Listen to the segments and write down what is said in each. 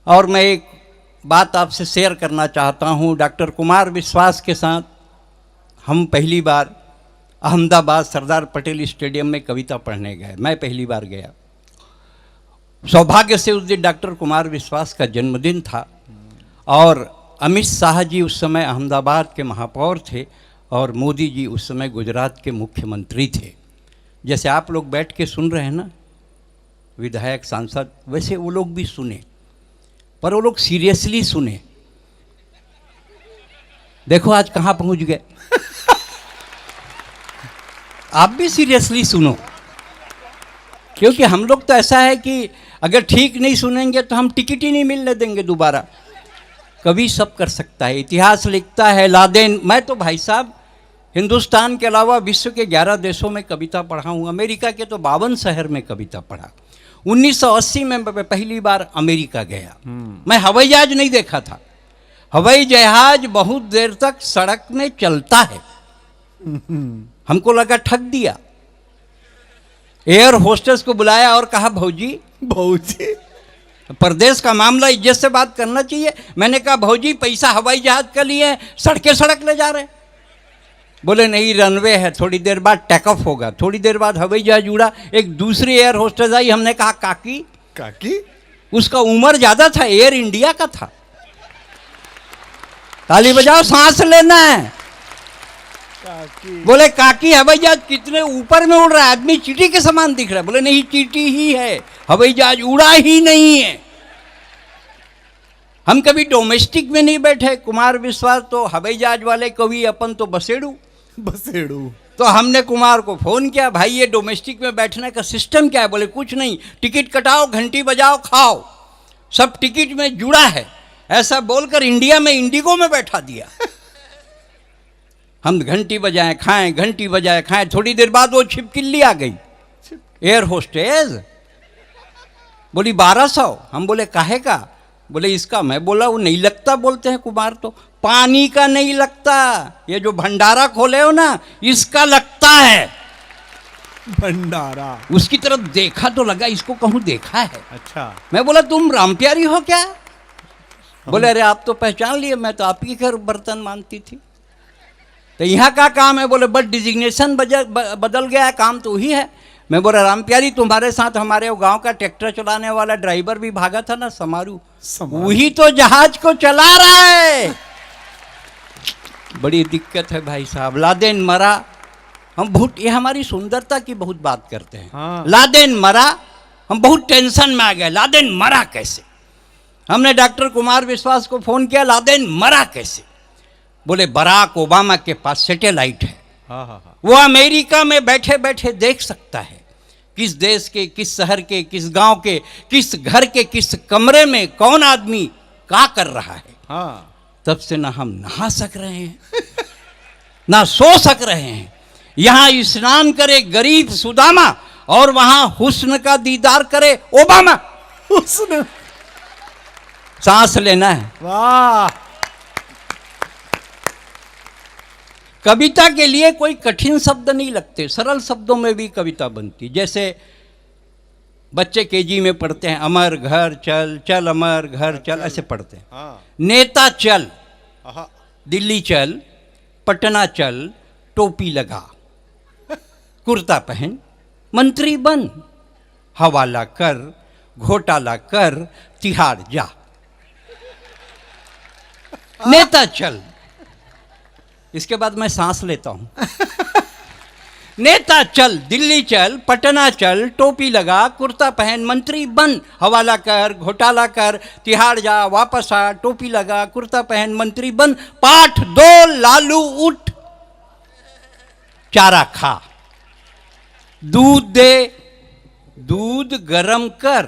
और मैं एक बात आपसे शेयर करना चाहता हूँ। डॉक्टर कुमार विश्वास के साथ हम पहली बार अहमदाबाद सरदार पटेल स्टेडियम में कविता पढ़ने गए। मैं पहली बार गया। सौभाग्य से उस दिन डॉक्टर कुमार विश्वास का जन्मदिन था और अमित शाह जी उस समय अहमदाबाद के महापौर थे और मोदी जी उस समय गुजरात के मुख्यमंत्री थे। जैसे आप लोग बैठ के सुन रहे हैं ना, विधायक सांसद, वैसे वो लोग भी सुने, पर वो लोग सीरियसली सुने। देखो आज कहाँ पहुँच गए। आप भी सीरियसली सुनो, क्योंकि हम लोग तो ऐसा है कि अगर ठीक नहीं सुनेंगे तो हम टिकट ही नहीं मिलने देंगे दोबारा। कभी सब कर सकता है, इतिहास लिखता है। लादेन, मैं तो भाई साहब हिंदुस्तान के अलावा विश्व के 11 देशों में कविता पढ़ा हूँ। अमेरिका के तो 52 शहर में कविता पढ़ा। 1980 में मैं पहली बार अमेरिका गया। मैं हवाई जहाज नहीं देखा था। हवाई जहाज बहुत देर तक सड़क में चलता है। हमको लगा ठग दिया। एयर होस्टेस को बुलाया और कहा, भौजी भौजी परदेश का मामला, इज्जत से बात करना चाहिए। मैंने कहा, भौजी पैसा हवाई जहाज का लिए, सड़के सड़क ले जा रहे। बोले नहीं, रनवे है, थोड़ी देर बाद टेक ऑफ होगा। थोड़ी देर बाद हवाई जहाज उड़ा। एक दूसरी एयर होस्टेस आई। हमने कहा, काकी काकी, उसका उम्र ज्यादा था, एयर इंडिया का था। ताली बजाओ, सांस लेना है। काकी। बोले काकी, हवाई जहाज कितने ऊपर में उड़ रहा है, आदमी चींटी के समान दिख रहा है। बोले नहीं, चींटी ही है, हवाई जहाज उड़ा ही नहीं है। हम कभी डोमेस्टिक में नहीं बैठे। कुमार विश्वास तो हवाई जहाज वाले कवि, अपन तो बसेड़ू। तो हमने कुमार को फोन किया, भाई ये डोमेस्टिक में बैठने का सिस्टम क्या है? बोले कुछ नहीं, टिकट कटाओ, घंटी बजाओ, खाओ, सब टिकट में जुड़ा है। ऐसा बोलकर इंडिया में इंडिगो में बैठा दिया। हम घंटी बजाए खाएं, घंटी बजाए खाएं। थोड़ी देर बाद वो छिपकिल्ली आ गई, एयर होस्टेस। बोली 1200। हम बोले काहे का? बोले इसका। मैं बोला वो नहीं लगता, बोलते हैं कुमार तो। पानी का नहीं लगता, ये जो भंडारा खोले हो ना, इसका लगता है भंडारा। उसकी तरफ देखा तो लगा इसको कहूं देखा है। अच्छा। मैं बोला तुम रामप्यारी हो क्या? बोले अरे आप तो पहचान लिए, मैं तो आपकी घर बर्तन मानती थी। तो यहाँ का काम है? बोले बट डिजिग्नेशन बदल गया है, काम तो वही है। मैं बोला रामप्यारी, तुम्हारे साथ हमारे गांव का ट्रैक्टर चलाने वाला ड्राइवर भी भागा था ना, समारू, वही तो जहाज को चला रहा है। बड़ी दिक्कत है भाई साहब। लादेन मरा, हम बहुत, ये हमारी सुंदरता की बहुत बात करते हैं। हाँ। लादेन मरा, हम बहुत टेंशन में आ गए। लादेन मरा कैसे? हमने डॉक्टर कुमार विश्वास को फोन किया, लादेन मरा कैसे? बोले बराक ओबामा के पास सैटेलाइट है। हाँ। वो अमेरिका में बैठे बैठे देख सकता है किस देश के, किस शहर के, किस गांव के, किस घर के, किस कमरे में कौन आदमी क्या कर रहा है। हाँ। तब से ना हम नहा सक रहे हैं ना सो सक रहे हैं। यहां स्नान करे गरीब सुदामा और वहां हुस्न का दीदार करे ओबामा। हुस्न, सांस लेना है। वाह। कविता के लिए कोई कठिन शब्द नहीं लगते, सरल शब्दों में भी कविता बनती। जैसे बच्चे केजी में पढ़ते हैं, अमर घर चल, चल अमर घर चल, ऐसे पढ़ते हैं। हाँ। नेता चल, दिल्ली चल, पटना चल, टोपी लगा, कुर्ता पहन, मंत्री बन, हवाला कर, घोटाला कर, तिहाड़ जा। नेता चल। इसके बाद मैं सांस लेता हूं। नेता चल, दिल्ली चल, पटना चल, टोपी लगा, कुर्ता पहन, मंत्री बन, हवाला कर, घोटाला कर, तिहाड़ जा, वापस आ, टोपी लगा, कुर्ता पहन, मंत्री बन, पाठ दो, लालू उठ, चारा खा, दूध दे, दूध गरम कर,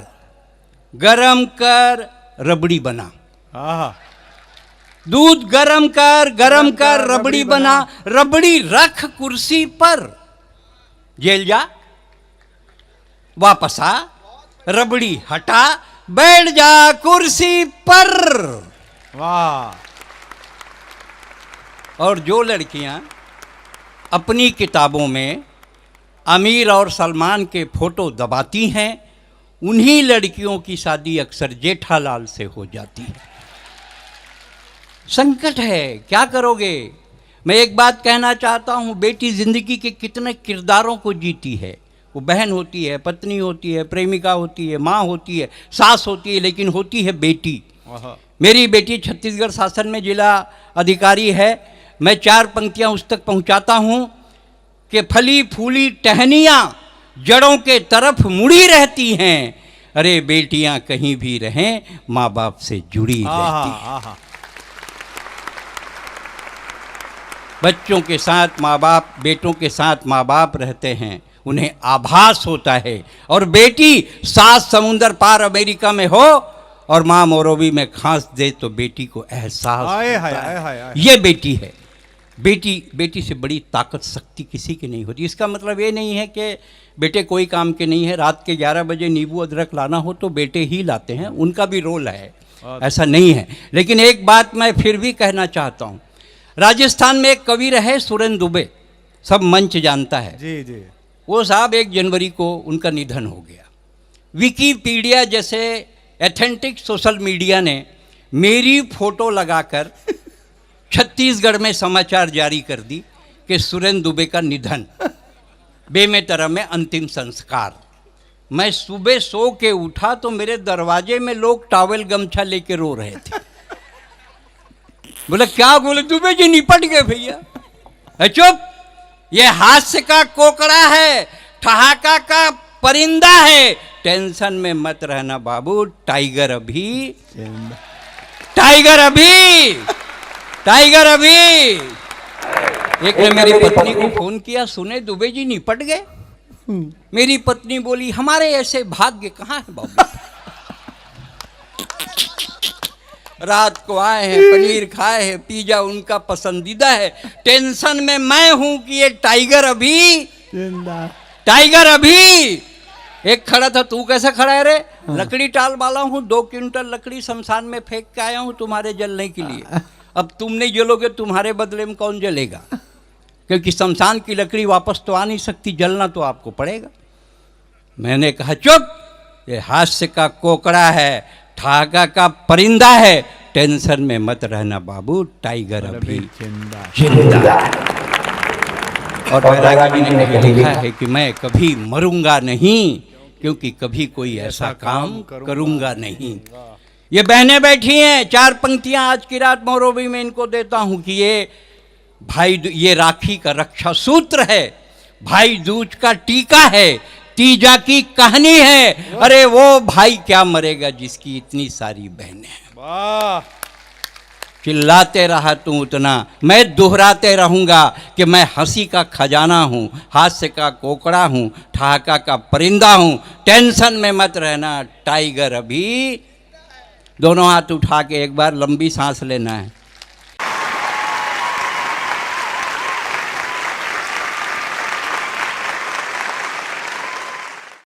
रबड़ी बना। दूध गरम कर, रबड़ी बना, रबड़ी रख कुर्सी पर, जेल जा, वापस आ, रबड़ी हटा, बैठ जा कुर्सी पर। वाह। और जो लड़कियां अपनी किताबों में आमिर और सलमान के फोटो दबाती हैं, उन्हीं लड़कियों की शादी अक्सर जेठालाल से हो जाती है। संकट है, क्या करोगे। मैं एक बात कहना चाहता हूँ, बेटी जिंदगी के कितने किरदारों को जीती है। वो बहन होती है, पत्नी होती है, प्रेमिका होती है, माँ होती है, सास होती है, लेकिन होती है बेटी। मेरी बेटी छत्तीसगढ़ शासन में जिला अधिकारी है। मैं 4 पंक्तियाँ उस तक पहुँचाता हूँ कि फली फूली टहनियाँ जड़ों के तरफ मुड़ी रहती हैं, अरे बेटियाँ कहीं भी रहें माँ बाप से जुड़ी रहती हैं। बच्चों के साथ माँ बाप, बेटों के साथ माँ बाप रहते हैं, उन्हें आभास होता है। और बेटी 7 समुंदर पार अमेरिका में हो और माँ मोरोबी में खांस दे तो बेटी को एहसास होता है। ये बेटी है। बेटी से बड़ी ताकत शक्ति किसी की नहीं होती। इसका मतलब ये नहीं है कि बेटे कोई काम के नहीं है। रात के 11 बजे नींबू अदरक लाना हो तो बेटे ही लाते हैं, उनका भी रोल है, ऐसा नहीं है। लेकिन एक बात मैं फिर भी कहना चाहता हूँ, राजस्थान में एक कवि रहे सुरेंद्र दुबे, सब मंच जानता है जी जी। वो साहब 1 जनवरी को उनका निधन हो गया। विकिपीडिया जैसे एथेंटिक सोशल मीडिया ने मेरी फोटो लगाकर छत्तीसगढ़ में समाचार जारी कर दी कि सुरेंद्र दुबे का निधन, बेमेतरा में अंतिम संस्कार। मैं सुबह सो के उठा तो मेरे दरवाजे में लोग टॉवेल गमछा लेके रो रहे थे। बोले क्या? बोले दुबे जी निपट गए भैया। चुप, ये हास्य का कोकड़ा है, ठहाका का परिंदा है, टेंशन में मत रहना बाबू, टाइगर अभी, टाइगर अभी, टाइगर अभी। एक ने मेरी पत्नी को फोन किया, सुने दुबे जी निपट गए। मेरी पत्नी बोली हमारे ऐसे भाग्य कहाँ है बाबू, रात को आए हैं, पनीर खाए हैं, पिज्जा उनका पसंदीदा है, टेंशन में मैं हूं कि ये टाइगर अभी, टाइगर अभी। एक खड़ा था, तू कैसे खड़ा है रे? लकड़ी टाल वाला हूँ, 2 क्विंटल लकड़ी शमशान में फेंक के आया हूँ तुम्हारे जलने के लिए। अब तुम नहीं जलोगे, तुम्हारे बदले में कौन जलेगा? क्योंकि शमशान की लकड़ी वापस तो आ नहीं सकती, जलना तो आपको पड़ेगा। मैंने कहा चुप, ये हास्य का कोकड़ा है, ठहाका का परिंदा है, टेंशन में मत रहना बाबू, टाइगर अभी जिंदा। और बैरागी जी ने लिखा है कि मैं कभी मरूंगा नहीं, क्योंकि कभी कोई ऐसा काम करूंगा नहीं। ये बहनें बैठी हैं, 4 पंक्तियां आज की रात मोरोबी में इनको देता हूं कि ये भाई, ये राखी का रक्षा सूत्र है, भाई दूज का टीका है, तीजा की कहानी है। अरे वो भाई क्या मरेगा जिसकी इतनी सारी बहनें हैं। चिल्लाते रहा तू उतना, मैं दोहराते रहूंगा कि मैं हंसी का खजाना हूँ, हास्य का कोकड़ा हूँ, ठहाका का परिंदा हूँ, टेंशन में मत रहना, टाइगर अभी। दोनों हाथ उठा के एक बार लंबी सांस लेना है।